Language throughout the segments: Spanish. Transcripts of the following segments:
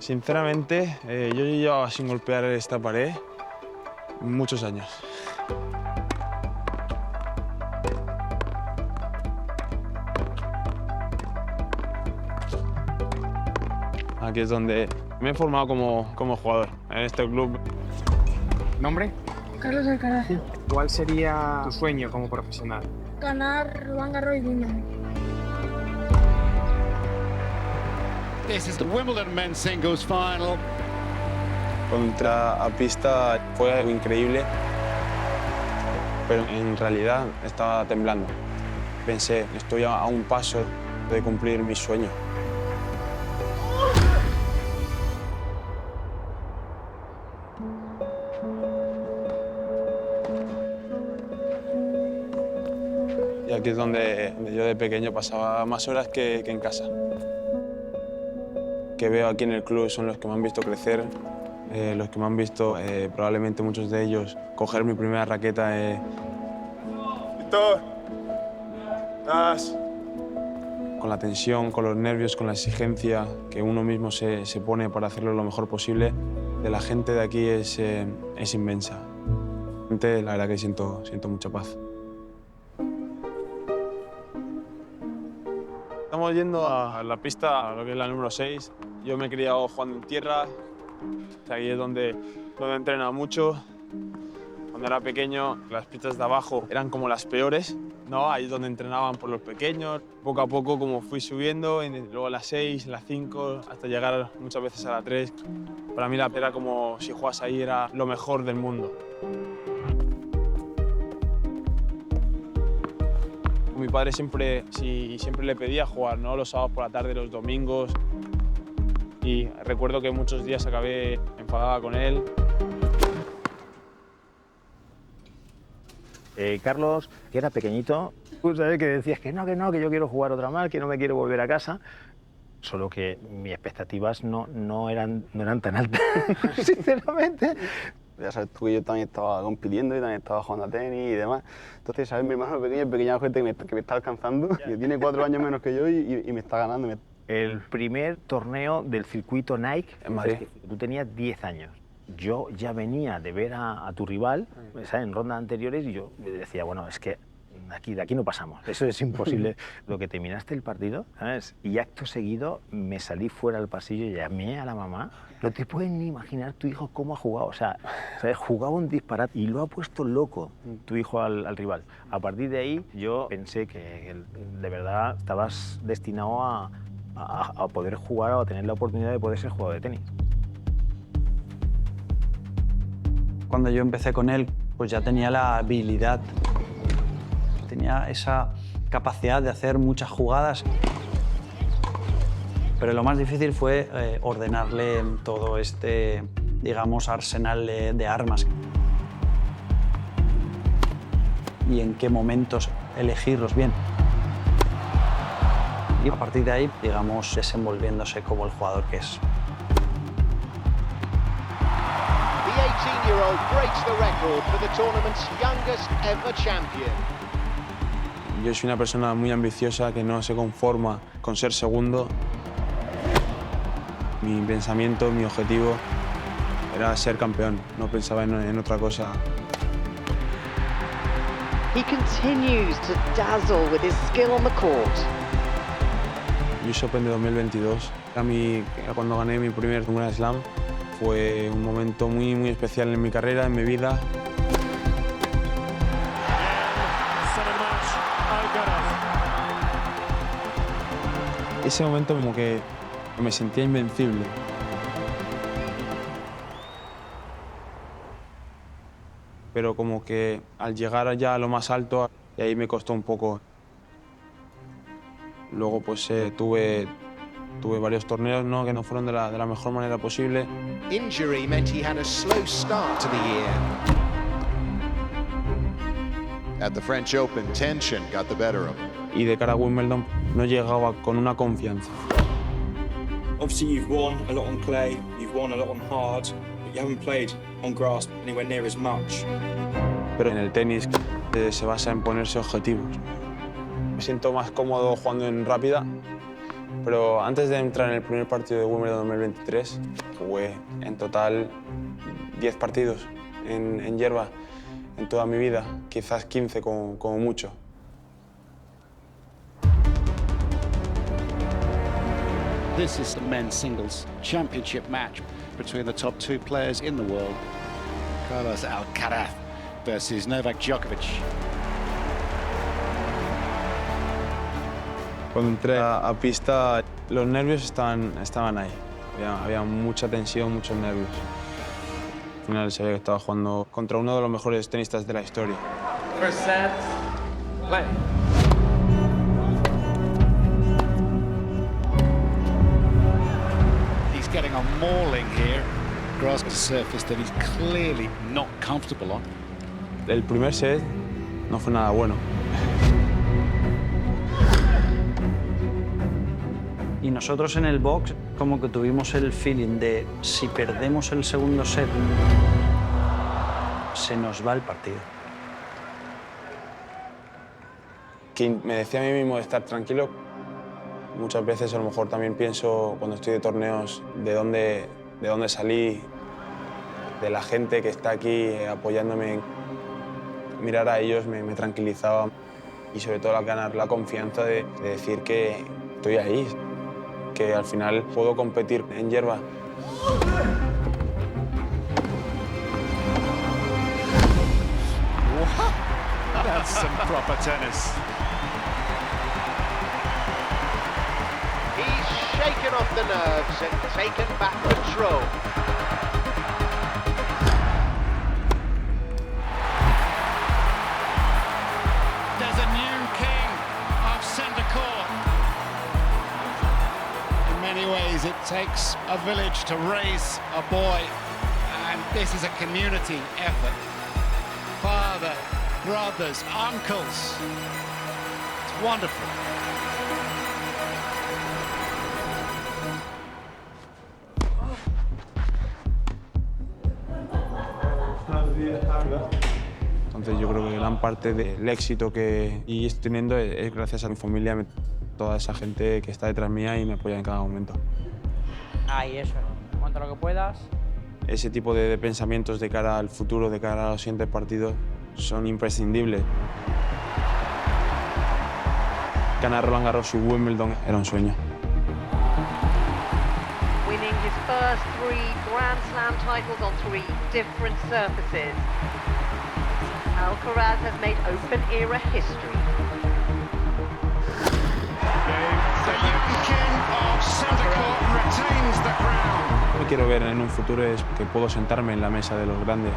Sinceramente, yo llevaba sin golpear esta pared muchos años. Aquí es donde me he formado como jugador, en este club. ¿Nombre? Carlos Alcaraz. ¿Cuál sería tu sueño como profesional? Ganar Roland Garros y Wimbledon. This is the Wimbledon men's singles final. Cuando entré a pista fue algo increíble, pero en realidad estaba temblando. Pensé, estoy a un paso de cumplir mi sueño. Y aquí es donde yo de pequeño pasaba más horas que en casa. Que veo aquí en el club son los que me han visto crecer, los que me han visto, probablemente muchos de ellos, coger mi primera raqueta. ¡Víctor! ¡Das! Con la tensión, con los nervios, con la exigencia que uno mismo se pone para hacerlo lo mejor posible, de la gente de aquí es inmensa. La verdad que siento mucha paz. Estamos yendo a la pista, a lo que es la número 6. Yo me he criado jugando en tierra. Ahí es donde he entrenado mucho. Cuando era pequeño, las pistas de abajo eran como las peores, ¿no? Ahí es donde entrenaban por los pequeños. Poco a poco, como fui subiendo, luego a la 6, la 5, hasta llegar muchas veces a la 3. Para mí era como si jugas ahí era lo mejor del mundo. Mi padre siempre le pedía jugar, ¿no? Los sábados por la tarde, los domingos. Y recuerdo que muchos días acabé enfadada con él. Carlos, que era pequeñito, tú sabes que decías que yo quiero jugar otra más, que no me quiero volver a casa. Solo que mis expectativas no eran tan altas, sinceramente. Ya sabes tú que yo también estaba compitiendo y también estaba jugando a tenis y demás. Entonces, ¿sabes? Mi hermano pequeño, el pequeño gente que me está alcanzando, que tiene 4 años menos que yo y me está ganando. El primer torneo del circuito Nike, en Madrid. Tú tenías 10 años. Yo ya venía de ver a tu rival, ¿sabes? En rondas anteriores, y yo decía, bueno, es que de aquí no pasamos, eso es imposible. Lo que terminaste el partido, ¿sabes? Y acto seguido me salí fuera del pasillo y llamé a la mamá. No te puedes ni imaginar tu hijo cómo ha jugado, o sea, ¿sabes? Jugaba un disparate y lo ha puesto loco tu hijo al rival. A partir de ahí yo pensé que de verdad estabas destinado a poder jugar o a tener la oportunidad de poder ser jugador de tenis. Cuando yo empecé con él, pues ya tenía la habilidad, tenía esa capacidad de hacer muchas jugadas. Pero lo más difícil fue ordenarle todo este, digamos, arsenal de armas. Y en qué momentos elegirlos bien. Y a partir de ahí, digamos, desenvolviéndose como el jugador que es. The 18-year-old breaks the record for the tournament's youngest ever champion. Yo soy una persona muy ambiciosa que no se conforma con ser segundo. Mi pensamiento, mi objetivo era ser campeón, no pensaba en otra cosa. He continues to dazzle with his skill on the court. US Open de 2022, cuando gané mi primer Grand Slam, fue un momento muy especial en mi carrera, en mi vida. Ese momento como que me sentía invencible. Pero como que al llegar ya a lo más alto, y ahí me costó un poco. Luego pues tuve varios torneos, ¿no? Que no fueron de la mejor manera posible. Injury meant he had a slow start to the year. At the French Open, tension got the better of him. Y de cara a Wimbledon no llegaba con una confianza. Obviously you've won a lot on clay, you've won a lot on hard, but you haven't played on grass anywhere near as much. Pero en el tenis se basa en ponerse objetivos. Me siento más cómodo jugando en rápida Pero antes de entrar en el primer partido de Wimbledon 2023, jugué en total 10 partidos en hierba en toda mi vida, quizás 15 como mucho. This is the men's singles championship match between the top two players in the world. Carlos Alcaraz versus Novak Djokovic. Cuando entré a pista, los nervios estaban ahí. Había mucha tensión, muchos nervios. Al final sabía que estaba jugando contra uno de los mejores tenistas de la historia. First set, play. He's getting a mauling here. Grass to surface that he's clearly not comfortable on. El primer set no fue nada bueno. Y nosotros en el box como que tuvimos el feeling de si perdemos el segundo set, se nos va el partido. Que me decía a mí mismo de estar tranquilo. Muchas veces a lo mejor también pienso cuando estoy de torneos de dónde salí, de la gente que está aquí apoyándome. Mirar a ellos me tranquilizaba y sobre todo ganar la confianza de decir que estoy ahí, que al final puedo competir en hierba. That's some proper tennis. He's shaken off the nerves and taken back control. There's a new king of centre court. In many ways, it takes a village to raise a boy, and this is a community effort. Father, brothers, uncles. It's wonderful. Entonces yo creo que gran parte del éxito que estoy teniendo es gracias a mi familia, toda esa gente que está detrás mía y me apoya en cada momento. Ahí, eso. Cuanto lo que puedas. Ese tipo de pensamientos de cara al futuro, de cara a los siguientes partidos, son imprescindibles. Ganar Roland Garros y Wimbledon era un sueño. Winning his first 3 Grand Slam titles on 3 different surfaces. Alcaraz has made open era history. The young king of centre court retains the crown. Lo que quiero ver en un futuro es que puedo sentarme en la mesa de los grandes.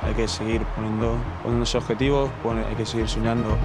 Hay que seguir poniendo unos objetivos, hay que seguir soñando.